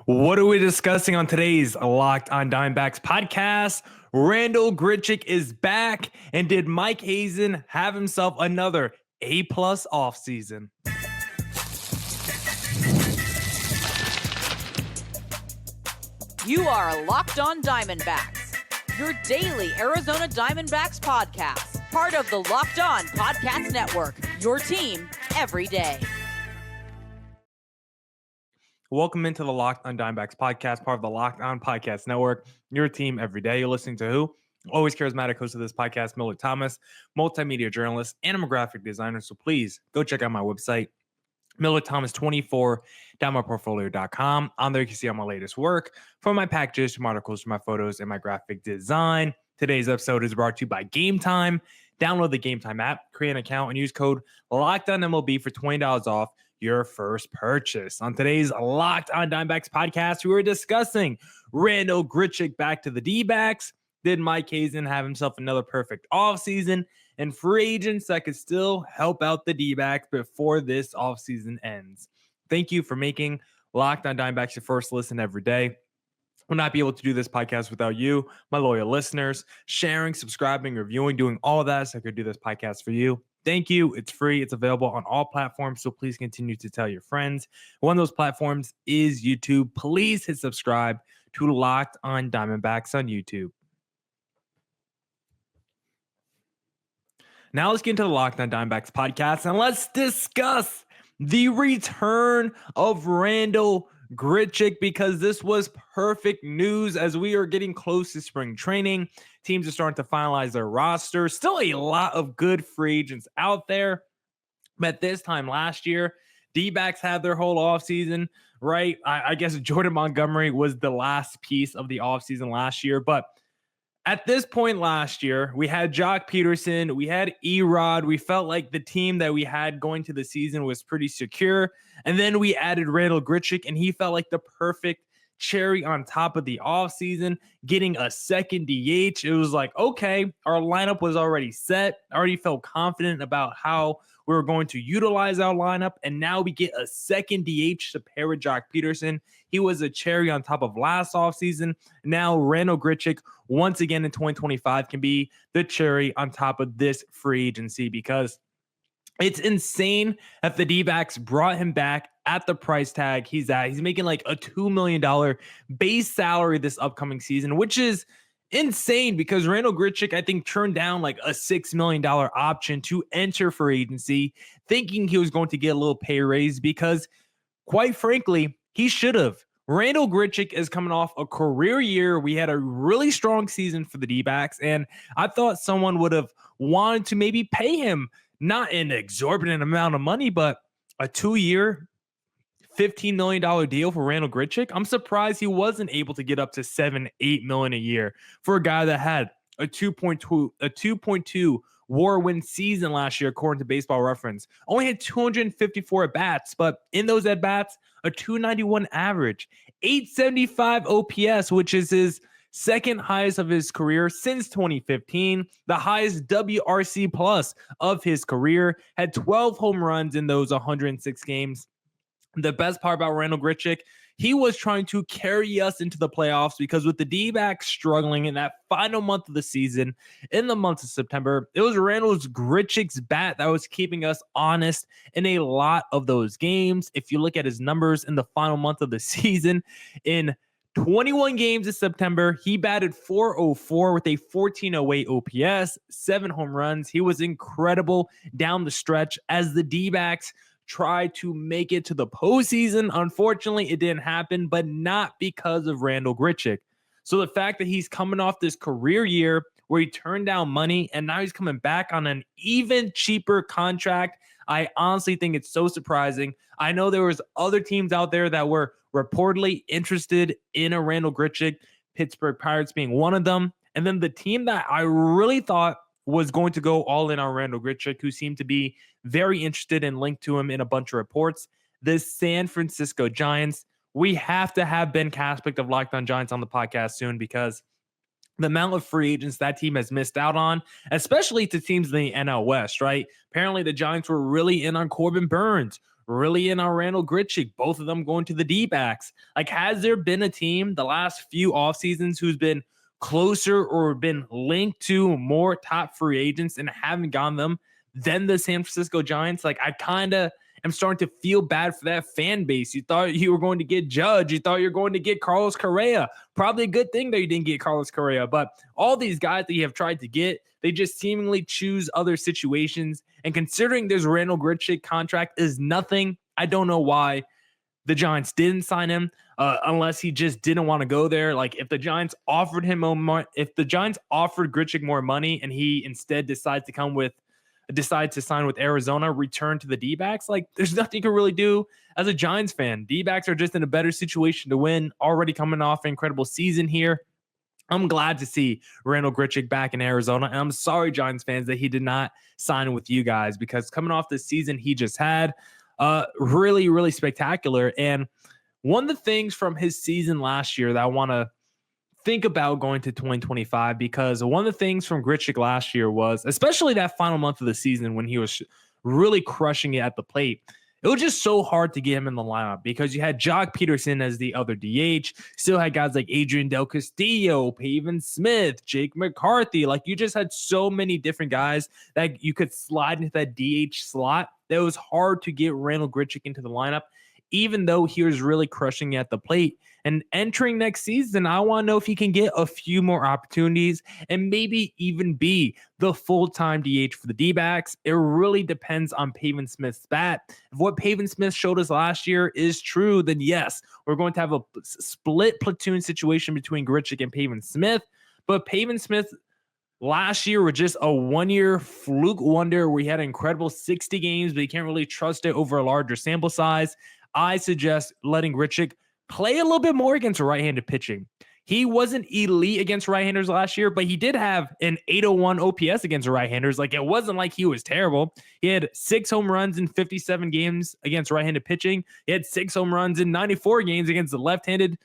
What are we discussing on today's Locked on Diamondbacks podcast? Randal Grichuk is back, and did Mike Hazen have himself another A-plus offseason? You are Locked on Diamondbacks, your daily Arizona Diamondbacks podcast, part of the Locked on Podcast Network, your team every day. Welcome into the Locked on Diamondbacks podcast, part of the Locked on Podcast Network, your team every day. You're listening to who? Always charismatic host of this podcast, Millard Thomas, multimedia journalist, and I'm a graphic designer. So please go check out my website, MillardThomas24.diamondportfolio.com. On there, you can see all my latest work, from my packages to my articles to my photos and my graphic design. Today's episode is brought to you by Game Time. Download the Game Time app, create an account, and use code LOCKEDONMLB for $20 off your first purchase. On today's Locked on Diamondbacks podcast, we were discussing Randal Grichuk back to the Dbacks. Did Mike Hazen have himself another perfect offseason? And free agents that could still help out the Dbacks before this offseason ends. Thank you for making Locked on Diamondbacks your first listen every day. We'll not be able to do this podcast without you, my loyal listeners, sharing, subscribing, reviewing, doing all of that so I could do this podcast for you. Thank you. It's free. It's available on all platforms, so please continue to tell your friends. One of those platforms is YouTube. Please hit subscribe to Locked on Diamondbacks on YouTube. Now let's get into the Locked on Diamondbacks podcast, and let's discuss the return of Randal Grichuk, because this was perfect news as we are getting close to spring training. Teams are starting to finalize their roster. Still a lot of good free agents out there. But this time last year, Dbacks had their whole offseason, right? I guess Jordan Montgomery was the last piece of the offseason last year. But at this point last year, we had Jock Peterson, we had Erod. We felt like the team that we had going to the season was pretty secure. And then we added Randal Grichuk, and he felt like the perfect cherry on top of the offseason, getting a second DH. It was like, okay, our lineup was already set. I already felt confident about how we were going to utilize our lineup, and now we get a second DH to pair with Jock Peterson. He was a cherry on top of last offseason. Now Randal Grichuk, once again in 2025, can be the cherry on top of this free agency, because it's insane that the Dbacks brought him back at the price tag he's at. He's making like a $2 million base salary this upcoming season, which is insane because Randal Grichuk, I think, turned down like a $6 million option to enter free agency, thinking he was going to get a little pay raise, because quite frankly, he should have. Randal Grichuk is coming off a career year. We had a really strong season for the Dbacks, and I thought someone would have wanted to maybe pay him not an exorbitant amount of money, but a 2-year, $15 million deal for Randal Grichuk. I'm surprised he wasn't able to get up to $7-8 million a year for a guy that had a 2.2 WAR win season last year, according to Baseball Reference. Only had 254 at-bats, but in those at-bats, a 291 average, 875 OPS, which is his second highest of his career since 2015, the highest WRC plus of his career, had 12 home runs in those 106 games. The best part about Randal Grichuk, he was trying to carry us into the playoffs, because with the D-backs struggling in that final month of the season, in the month of September, it was Randal Grichuk's bat that was keeping us honest in a lot of those games. If you look at his numbers in the final month of the season, in 21 games in September, he batted .404 with a 1408 OPS, 7 home runs. He was incredible down the stretch as the D-backs tried to make it to the postseason. Unfortunately, it didn't happen, but not because of Randal Grichuk. So the fact that he's coming off this career year where he turned down money and now he's coming back on an even cheaper contract, I honestly think it's so surprising. I know there was other teams out there that were reportedly interested in a Randal Grichuk, Pittsburgh Pirates being one of them. And then the team that I really thought was going to go all in on Randal Grichuk, who seemed to be very interested and linked to him in a bunch of reports, the San Francisco Giants. We have to have Ben Kaspick of Locked on Giants on the podcast soon, because the amount of free agents that team has missed out on, especially to teams in the NL West, right? Apparently the Giants were really in on Corbin Burns, really in on Randal Grichuk, both of them going to the Dbacks. Like, has there been a team the last few off seasons who's been closer or been linked to more top free agents and haven't gotten them than the San Francisco Giants? Like, I kind of am starting to feel bad for that fan base. You thought you were going to get Judge. You thought you were going to get Carlos Correa. Probably a good thing that you didn't get Carlos Correa. But all these guys that you have tried to get, they just seemingly choose other situations. And considering this Randal Grichuk contract is nothing, I don't know why the Giants didn't sign him, unless he just didn't want to go there. Like, if the Giants offered him more, if the Giants offered Grichuk more money and he instead decides to sign with Arizona, return to the Dbacks, like, there's nothing you can really do as a Giants fan. Dbacks are just in a better situation to win, already coming off an incredible season here. I'm glad to see Randal Grichuk back in Arizona, and I'm sorry, Giants fans, that he did not sign with you guys, because coming off the season he just had, really, really spectacular. And one of the things from his season last year that I want to think about going to 2025, because one of the things from Grichuk last year was, especially that final month of the season when he was really crushing it at the plate, it was just so hard to get him in the lineup because you had Jock Peterson as the other DH, still had guys like Adrian Del Castillo, Pavin Smith, Jake McCarthy. Like, you just had so many different guys that you could slide into that DH slot that it was hard to get Randal Grichuk into the lineup, even though he was really crushing at the plate. And entering next season, I want to know if he can get a few more opportunities and maybe even be the full-time DH for the D-backs. It really depends on Pavin Smith's bat. If what Pavin Smith showed us last year is true, then yes, we're going to have a split platoon situation between Grichuk and Pavin Smith. But Pavin Smith last year was just a one-year fluke wonder where he had an incredible 60 games, but you can't really trust it over a larger sample size. I suggest letting Grichuk play a little bit more against right-handed pitching. He wasn't elite against right-handers last year, but he did have an 801 OPS against right-handers. Like, it wasn't like he was terrible. He had 6 home runs in 57 games against right-handed pitching. He had 6 home runs in 94 games against the left-handed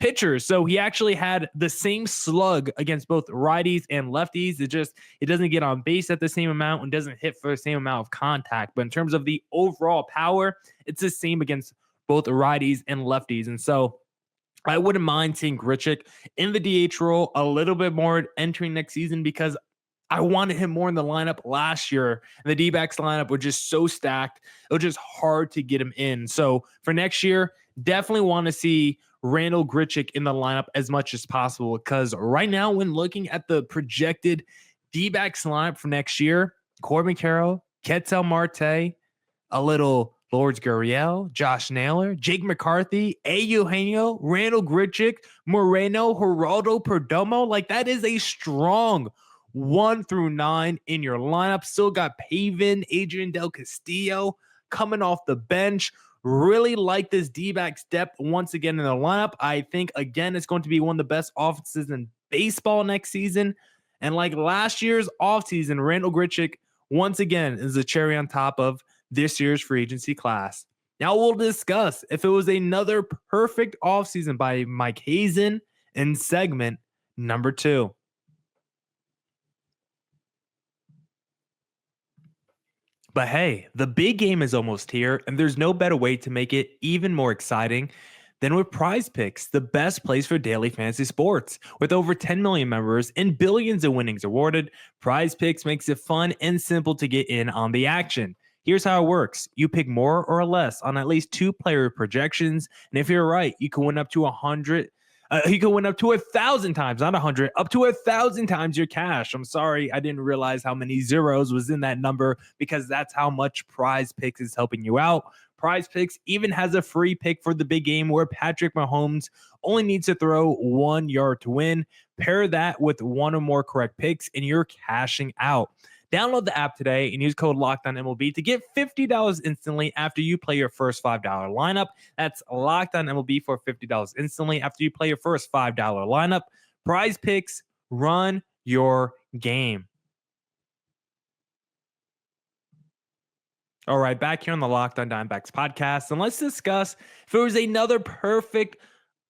pitchers. So he actually had the same slug against both righties and lefties. It doesn't get on base at the same amount and doesn't hit for the same amount of contact. But in terms of the overall power, it's the same against both righties and lefties. And so I wouldn't mind seeing Grichuk in the DH role a little bit more entering next season, because I wanted him more in the lineup last year. And the D-backs lineup was just so stacked. It was just hard to get him in. So for next year, definitely want to see Randal Grichuk in the lineup as much as possible, because right now, when looking at the projected D-backs lineup for next year, Corbin Carroll, Ketel Marte, a little Lourdes Gurriel, Josh Naylor, Jake McCarthy, Eugenio, Randal Grichuk, Moreno, Geraldo Perdomo. Like, that is a strong 1 through 9 in your lineup. Still got Pavin, Adrian Del Castillo coming off the bench. Really like this D-backs depth once again in the lineup. I think, again, it's going to be one of the best offenses in baseball next season. And like last year's offseason, Randal Grichuk once again is the cherry on top of this year's free agency class. Now we'll discuss if it was another perfect offseason by Mike Hazen in segment number 2. But hey, the big game is almost here, and there's no better way to make it even more exciting than with Prize Picks, the best place for daily fantasy sports. With over 10 million members and billions of winnings awarded, Prize Picks makes it fun and simple to get in on the action. Here's how it works. You pick more or less on at least 2 player projections, and if you're right, you can win up to 100. You can win up to 1,000 times, not 100, up to 1,000 times your cash. I'm sorry, I didn't realize how many zeros was in that number, because that's how much Prize Picks is helping you out. Prize Picks even has a free pick for the big game where Patrick Mahomes only needs to throw 1 yard to win. Pair that with 1 or more correct picks, and you're cashing out. Download the app today and use code LOCKEDONMLB to get $50 instantly after you play your first $5 lineup. That's LOCKEDONMLB for $50 instantly after you play your first $5 lineup. Prize Picks, run your game. All right, back here on the Locked On Diamondbacks podcast, and let's discuss if it was another perfect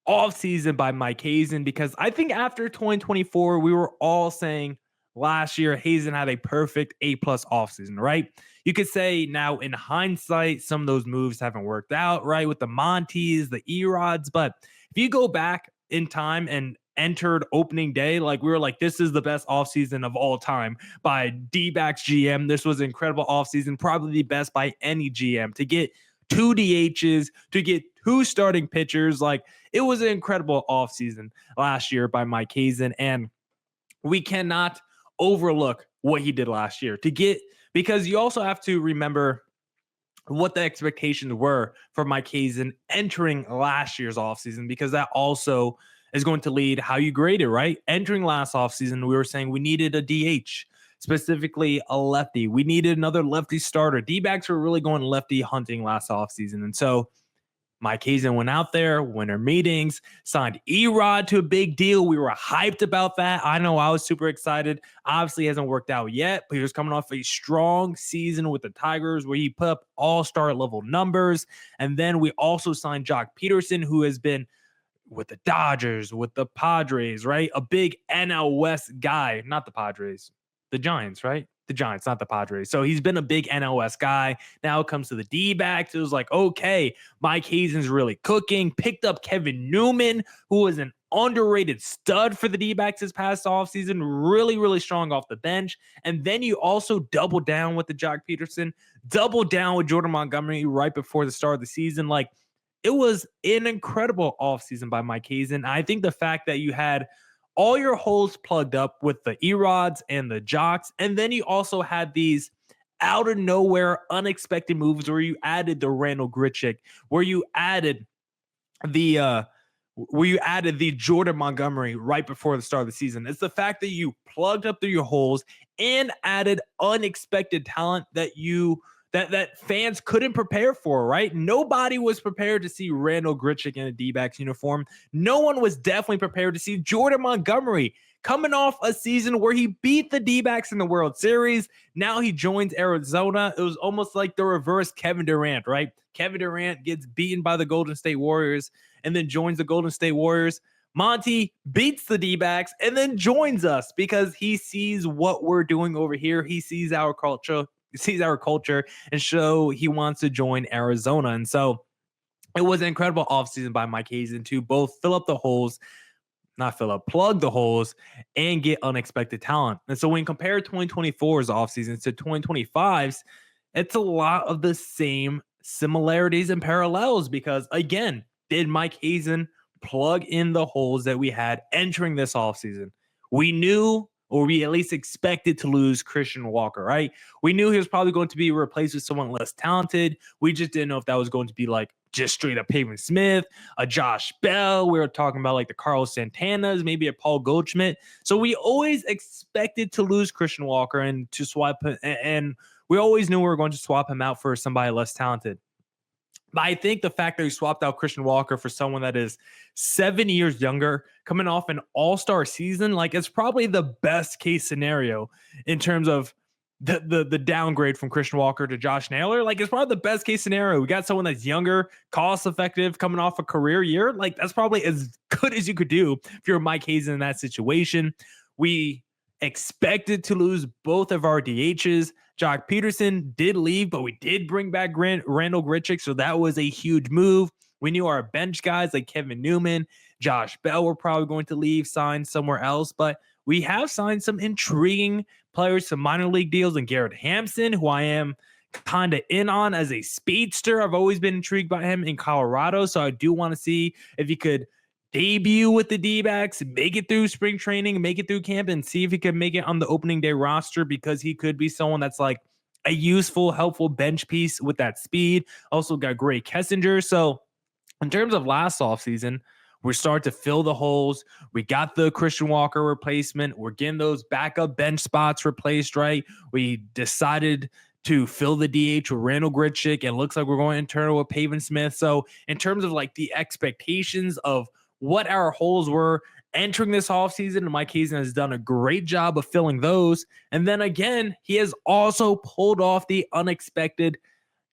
offseason by Mike Hazen, because I think after 2024, we were all saying, last year, Hazen had a perfect A-plus offseason, right? You could say now in hindsight, some of those moves haven't worked out, right? With the Montes, the Erods. But if you go back in time and entered opening day, like we were like, this is the best offseason of all time by Dbacks GM. This was an incredible offseason, probably the best by any GM to get 2 DHs, to get 2 starting pitchers. Like it was an incredible offseason last year by Mike Hazen. And we cannot overlook what he did last year because you also have to remember what the expectations were for Mike Hazen entering last year's offseason, because that also is going to lead how you grade it, right? Entering last offseason, we were saying we needed a DH, specifically a lefty. We needed another lefty starter. D-backs were really going lefty hunting last offseason. And so Mike Hazen went out there, winter meetings, signed Erod to a big deal. We were hyped about that. I know I was super excited. Obviously, it hasn't worked out yet, but he was coming off a strong season with the Tigers where he put up all-star level numbers. And then we also signed Jock Peterson, who has been with the Dodgers, with the Padres, right? A big NL West guy, not the Padres, the Giants, right? The Giants, not the Padres. So he's been a big NL West guy. Now it comes to the D-backs. It was like, okay, Mike Hazen's really cooking. Picked up Kevin Newman, who was an underrated stud for the D-backs this past offseason. Really, really strong off the bench. And then you also double down with the Jock Peterson, double down with Jordan Montgomery right before the start of the season. Like, it was an incredible offseason by Mike Hazen. I think the fact that you had all your holes plugged up with the Erods and the Jocks, and then you also had these out of nowhere unexpected moves where you added the Randal Grichuk, where you added the Jordan Montgomery right before the start of the season. It's the fact that you plugged up through your holes and added unexpected talent that that fans couldn't prepare for, right? Nobody was prepared to see Randal Grichuk in a D-backs uniform. No one was definitely prepared to see Jordan Montgomery coming off a season where he beat the D-backs in the World Series. Now he joins Arizona. It was almost like the reverse Kevin Durant, right? Kevin Durant gets beaten by the Golden State Warriors and then joins the Golden State Warriors. Monty beats the D-backs and then joins us because he sees what we're doing over here. He sees our culture, and so he wants to join Arizona. And so it was an incredible offseason by Mike Hazen to both plug the holes and get unexpected talent. And so when you compare 2024's offseason to 2025's, it's a lot of the same similarities and parallels because, again, did Mike Hazen plug in the holes that we had entering this offseason? We knew, or we at least expected, to lose Christian Walker, right? We knew he was probably going to be replaced with someone less talented. We just didn't know if that was going to be like just straight up Pavin Smith, a Josh Bell. We were talking about like the Carlos Santanas, maybe a Paul Goldschmidt. So we always expected to lose Christian Walker and to swap, and we always knew we were going to swap him out for somebody less talented. But I think the fact that we swapped out Christian Walker for someone that is 7 years younger, coming off an all-star season, like it's probably the best case scenario in terms of the downgrade from Christian Walker to Josh Naylor. Like it's probably the best case scenario. We got someone that's younger, cost effective, coming off a career year. Like that's probably as good as you could do if you're Mike Hazen in that situation. We expected to lose both of our DHs. Jock Peterson did leave, but we did bring back Randal Grichuk, so that was a huge move. We knew our bench guys like Kevin Newman, Josh Bell were probably going to leave, sign somewhere else, but we have signed some intriguing players, some minor league deals, and Garrett Hampson, who I am kind of in on as a speedster. I've always been intrigued by him in Colorado, so I do want to see if he could debut with the D-backs, make it through spring training, make it through camp, and see if he can make it on the opening day roster, because he could be someone that's like a useful, helpful bench piece with that speed. Also got Gray Kessinger. So in terms of last offseason, we're starting to fill the holes. We got the Christian Walker replacement. We're getting those backup bench spots replaced, right? We decided to fill the DH with Randal Grichuk. It looks like we're going internal with Pavin Smith. So in terms of like the expectations of what our holes were entering this offseason, Mike Hazen has done a great job of filling those. And then again, he has also pulled off the unexpected,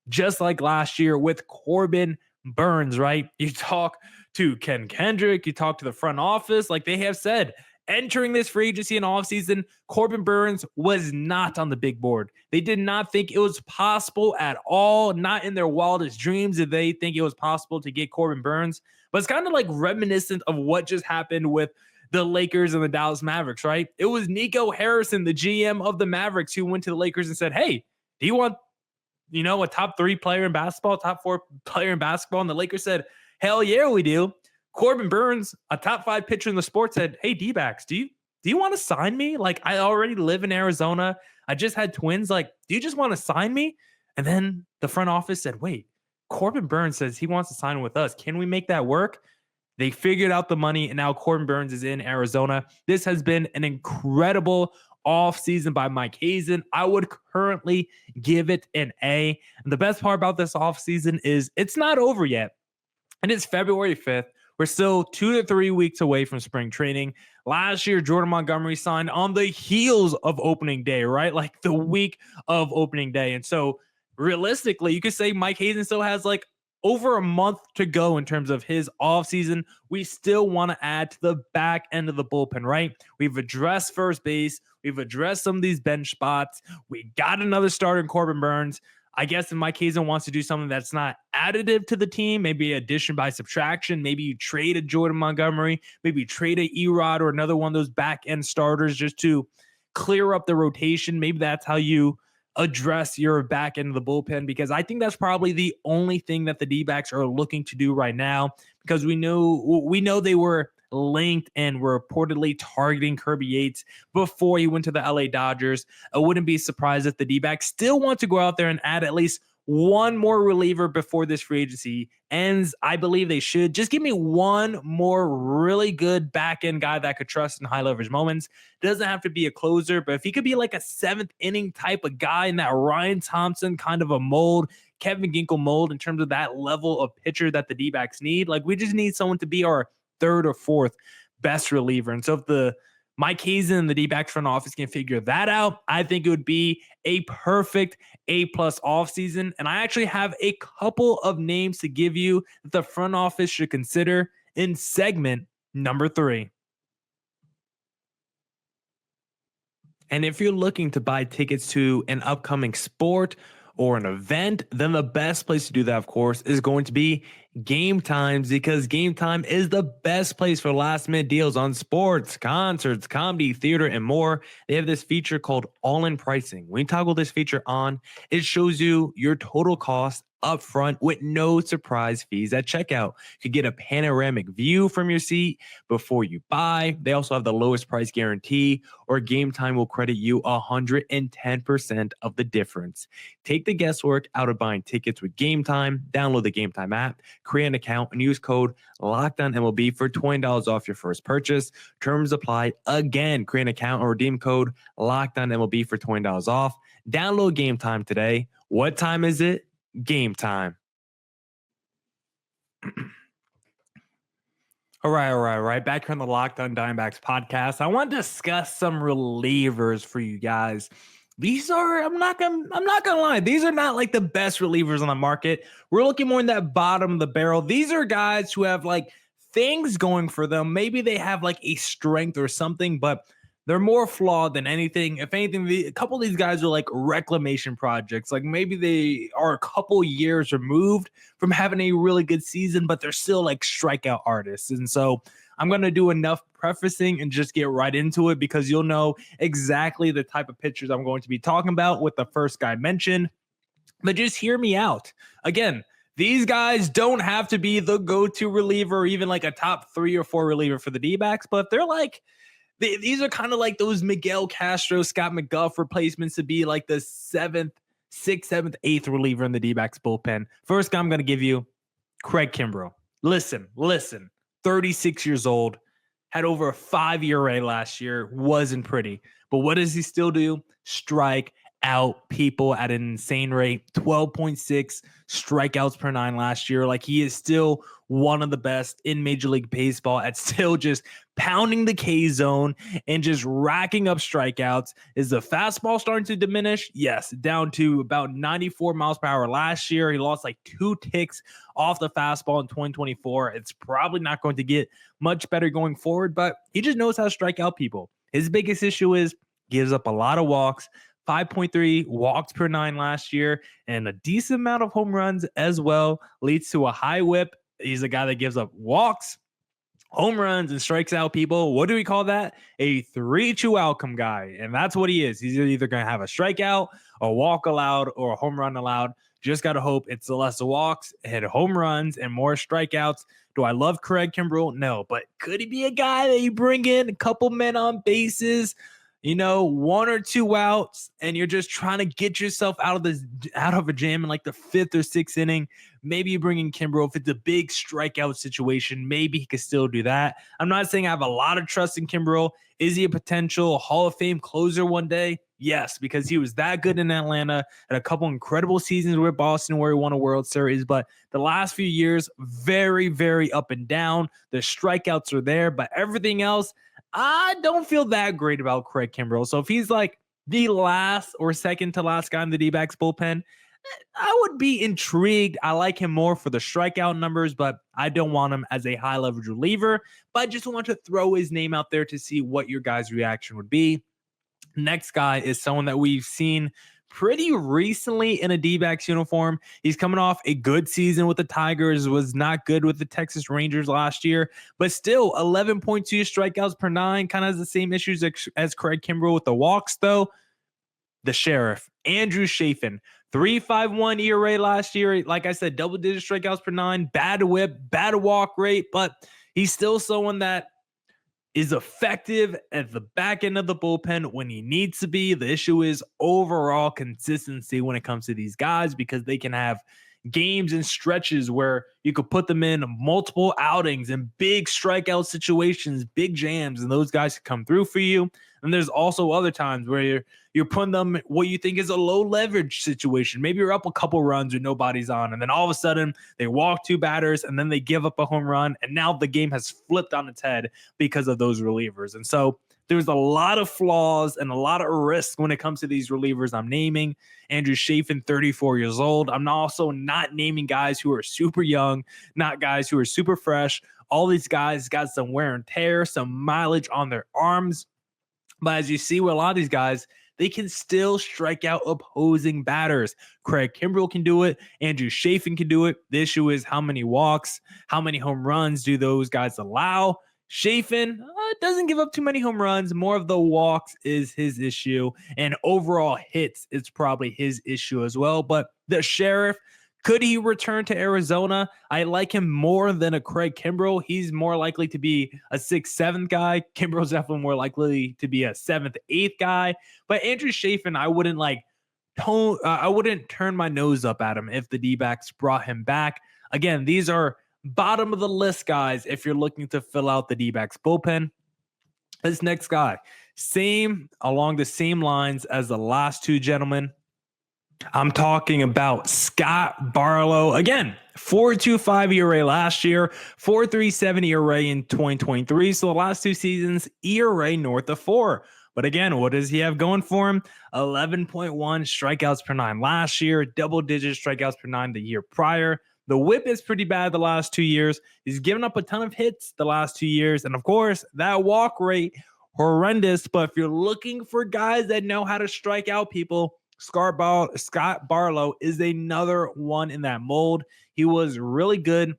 just like last year with Corbin Burnes, right? You talk to Ken Kendrick, you talk to the front office, like they have said, Entering this free agency and offseason, Corbin Burnes was not on the big board. They did not think it was possible at all. Not in their wildest dreams did they think it was possible to get Corbin Burnes. But it's kind of like reminiscent of what just happened with the Lakers and the Dallas Mavericks, right? It was Nico Harrison, the GM of the Mavericks, who went to the Lakers and said, hey, do you want, a top 3 player in basketball, top 4 player in basketball? And the Lakers said, hell yeah, we do. Corbin Burnes, a top 5 pitcher in the sport, said, hey, Dbacks, do you want to sign me? Like, I already live in Arizona. I just had twins. Like, do you just want to sign me? And then the front office said, wait, Corbin Burnes says he wants to sign with us. Can we make that work? They figured out the money, and now Corbin Burnes is in Arizona. This has been an incredible offseason by Mike Hazen. I would currently give it an A. And the best part about this offseason is it's not over yet. And it's February 5th. We're still 2 to 3 weeks away from spring training. Last year, Jordan Montgomery signed on the heels of opening day, right? Like the week of opening day. And so realistically, you could say Mike Hazen still has like over a month to go in terms of his offseason. We still want to add to the back end of the bullpen, right? We've addressed first base. We've addressed some of these bench spots. We got another starter in Corbin Burnes. I guess if Mike Hazen wants to do something that's not additive to the team, maybe addition by subtraction, maybe you trade a Jordan Montgomery, maybe you trade a Erod or another one of those back-end starters just to clear up the rotation. Maybe that's how you address your back end of the bullpen, because I think that's probably the only thing that the D-backs are looking to do right now, because we know they were linked and were reportedly targeting Kirby Yates before he went to the LA Dodgers. I wouldn't be surprised if the D-backs still want to go out there and add at least one more reliever before this free agency ends. I believe they should. Just give me one more really good back-end guy that I could trust in high leverage moments. Doesn't have to be a closer, but if he could be like a 7th inning type of guy in that Ryan Thompson kind of a mold, Kevin Ginkel mold in terms of that level of pitcher that the D-backs need. Like, we just need someone to be our 3rd or 4th best reliever. And so if the Mike Hazen and the D-backs front office can figure that out, I think it would be a perfect A+ offseason. And I actually have a couple of names to give you that the front office should consider in segment number 3. And if you're looking to buy tickets to an upcoming sport or an event, then the best place to do that, of course, is going to be Game Times, because Game Time is the best place for last minute deals on sports, concerts, comedy, theater, and more. They have this feature called all-in pricing. When you toggle this feature on, it shows you your total cost up front with no surprise fees at checkout. You could get a panoramic view from your seat before you buy. They also have the lowest price guarantee, or Game Time will credit you 110% of the difference. Take the guesswork out of buying tickets with Game Time. Download the Game Time app, create an account, and use code LOCKEDONMLB for $20 off your first purchase. Terms apply. Again, create an account and redeem code LOCKEDONMLB for $20 off. Download Game Time today. What time is it? Game time. All right. Back here on the Locked On Diamondbacks podcast, I want to discuss some relievers for you guys. These are, I'm not gonna lie, these are not like the best relievers on the market. We're looking more in that bottom of the barrel. These are guys who have like things going for them. Maybe they have like a strength or something, but they're more flawed than anything. If anything, a couple of these guys are like reclamation projects. Like maybe they are a couple years removed from having a really good season, but they're still like strikeout artists. And so I'm going to do enough prefacing and just get right into it, because you'll know exactly the type of pitchers I'm going to be talking about with the first guy mentioned. But just hear me out. Again, these guys don't have to be the go-to reliever or even like a top 3 or 4 reliever for the D-backs, but they're like, these are kind of like those Miguel Castro, Scott McGough replacements to be like the 6th, 7th, 8th reliever in the D-backs bullpen. First guy I'm going to give you, Craig Kimbrell. Listen. 36 years old, had over a 5 ERA last year, wasn't pretty. But what does he still do? Strike out people at an insane rate. 12.6 strikeouts per nine last year. Like, he is still one of the best in Major League Baseball at still just pounding the K zone and just racking up strikeouts. Is the fastball starting to diminish? Yes, down to about 94 miles per hour last year. He lost like 2 ticks off the fastball in 2024. It's probably not going to get much better going forward, but he just knows how to strike out people. His biggest issue is gives up a lot of walks. 5.3 walks per nine last year, and a decent amount of home runs as well. Leads to a high whip. He's a guy that gives up walks, home runs, and strikes out people. What do we call that? A 3-2 outcome guy. And that's what he is. He's either going to have a strikeout, a walk allowed, or a home run allowed. Just got to hope it's less walks and home runs and more strikeouts. Do I love Craig Kimbrell? No. But could he be a guy that you bring in a couple men on bases, 1 or 2 outs, and you're just trying to get yourself out of a jam in like the 5th or 6th inning? Maybe you bring in Kimbrell. If it's a big strikeout situation, maybe he could still do that. I'm not saying I have a lot of trust in Kimbrell. Is he a potential Hall of Fame closer one day? Yes, because he was that good in Atlanta, had a couple incredible seasons with Boston where he won a World Series. But the last few years, very, very up and down. The strikeouts are there, but everything else, I don't feel that great about Craig Kimbrell. So if he's like the last or second to last guy in the D-backs bullpen, I would be intrigued. I like him more for the strikeout numbers, but I don't want him as a high leverage reliever. But I just want to throw his name out there to see what your guys' reaction would be. Next guy is someone that we've seen pretty recently in a D-backs uniform. He's coming off a good season with the Tigers, was not good with the Texas Rangers last year, but still 11.2 strikeouts per nine, kind of has the same issues as Craig Kimbrell with the walks though. The Sheriff, Andrew Chafin, 3.51 ERA last year. Like I said, double-digit strikeouts per nine, bad whip, bad walk rate, but he's still someone that is effective at the back end of the bullpen when he needs to be. The issue is overall consistency when it comes to these guys, because they can have games and stretches where you could put them in multiple outings and big strikeout situations, big jams, and those guys can come through for you. And there's also other times where you're putting them what you think is a low leverage situation. Maybe you're up a couple runs with nobody's on, and then all of a sudden they walk 2 batters and then they give up a home run, and now the game has flipped on its head because of those relievers. And so there's a lot of flaws and a lot of risk when it comes to these relievers I'm naming. Andrew Chafin, 34 years old. I'm also not naming guys who are super young, not guys who are super fresh. All these guys got some wear and tear, some mileage on their arms. But as you see with a lot of these guys, they can still strike out opposing batters. Craig Kimbrell can do it. Andrew Chafin can do it. The issue is how many walks, how many home runs do those guys allow? Chafin doesn't give up too many home runs. More of the walks is his issue. And overall hits is probably his issue as well. But the Sheriff, could he return to Arizona? I like him more than a Craig Kimbrell. He's more likely to be a 6th, 7th guy. Kimbrell's definitely more likely to be a 7th, 8th guy. But Andrew Chafin, I wouldn't turn my nose up at him if the D-backs brought him back. Again, these are bottom of the list guys if you're looking to fill out the D-backs bullpen. This next guy, along the same lines as the last 2 gentlemen. I'm talking about Scott Barlow. Again, 4.25 ERA last year, 4.37 ERA in 2023. So the last 2 seasons, ERA north of 4. But again, what does he have going for him? 11.1 strikeouts per nine last year, double-digit strikeouts per nine the year prior. The whip is pretty bad the last 2 years. He's given up a ton of hits the last 2 years. And of course, that walk rate, horrendous. But if you're looking for guys that know how to strike out people, Scott Barlow is another one in that mold. He was really good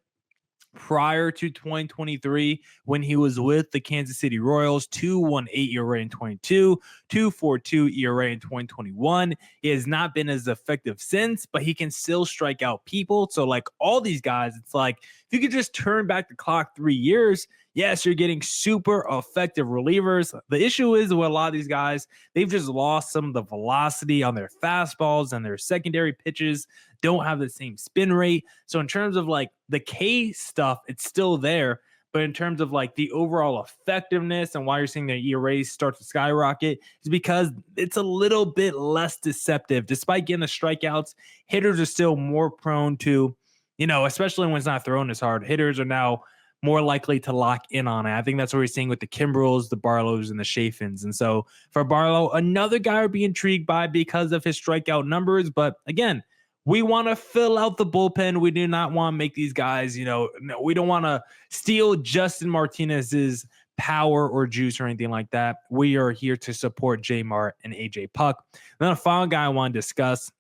prior to 2023 when he was with the Kansas City Royals. 2.18 ERA in 22, 2.42 ERA in 2021. He has not been as effective since, but he can still strike out people. So like all these guys, it's like if you could just turn back the clock 3 years, yes, you're getting super effective relievers. The issue is with a lot of these guys, they've just lost some of the velocity on their fastballs and their secondary pitches don't have the same spin rate. So in terms of like the K stuff, it's still there, but in terms of like the overall effectiveness and why you're seeing their ERAs start to skyrocket is because it's a little bit less deceptive. Despite getting the strikeouts, hitters are still more prone to, especially when it's not thrown as hard, hitters are now more likely to lock in on it. I think that's what we're seeing with the Kimbrels, the Barlows, and the Chafins. And so for Barlow, another guy would be intrigued by because of his strikeout numbers. But again, we want to fill out the bullpen. We do not want to make these guys, we don't want to steal Justin Martinez's power or juice or anything like that. We are here to support J Mart and AJ Puck. And then the final guy I want to discuss,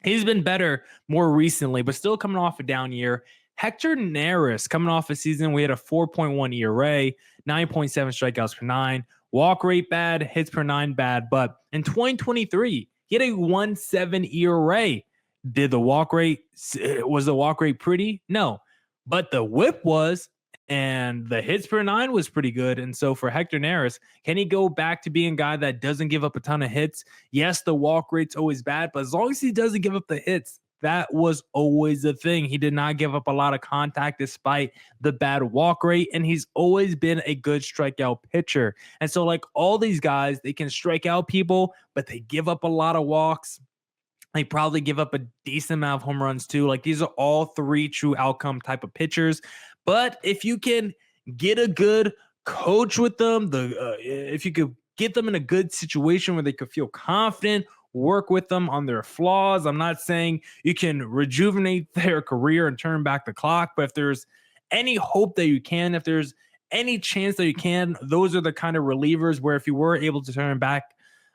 he's been better more recently, but still coming off a down year. Hector Neris coming off a season, we had a 4.1 ERA, 9.7 strikeouts per 9, walk rate bad, hits per 9 bad. But in 2023, he had a 1.7 ERA. Was the walk rate pretty? No, but the whip was, and the hits per 9 was pretty good. And so for Hector Neris, can he go back to being a guy that doesn't give up a ton of hits? Yes, the walk rate's always bad, but as long as he doesn't give up the hits, that was always the thing. He did not give up a lot of contact despite the bad walk rate, and he's always been a good strikeout pitcher. And so like all these guys, they can strike out people, but they give up a lot of walks. They probably give up a decent amount of home runs too. Like these are all three true outcome type of pitchers. But if you can get a good coach with them, if you could get them in a good situation where they could feel confident, work with them on their flaws. I'm not saying you can rejuvenate their career and turn back the clock, but if there's any hope that you can, if there's any chance that you can, those are the kind of relievers where if you were able to turn back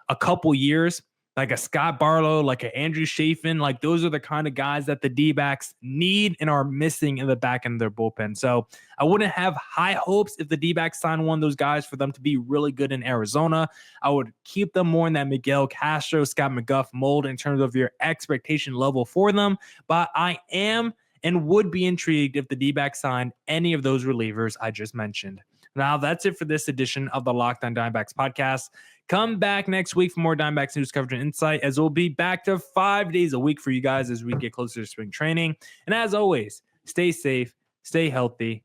a couple years, like a Scott Barlow, like an Andrew Chafin, like those are the kind of guys that the D-backs need and are missing in the back end of their bullpen. So I wouldn't have high hopes if the D-backs sign one of those guys for them to be really good in Arizona. I would keep them more in that Miguel Castro, Scott McGough mold in terms of your expectation level for them. But I am and would be intrigued if the D-backs signed any of those relievers I just mentioned. Now, that's it for this edition of the Locked On Diamondbacks podcast. Come back next week for more Diamondbacks news coverage and insight, as we'll be back to 5 days a week for you guys as we get closer to spring training. And as always, stay safe, stay healthy.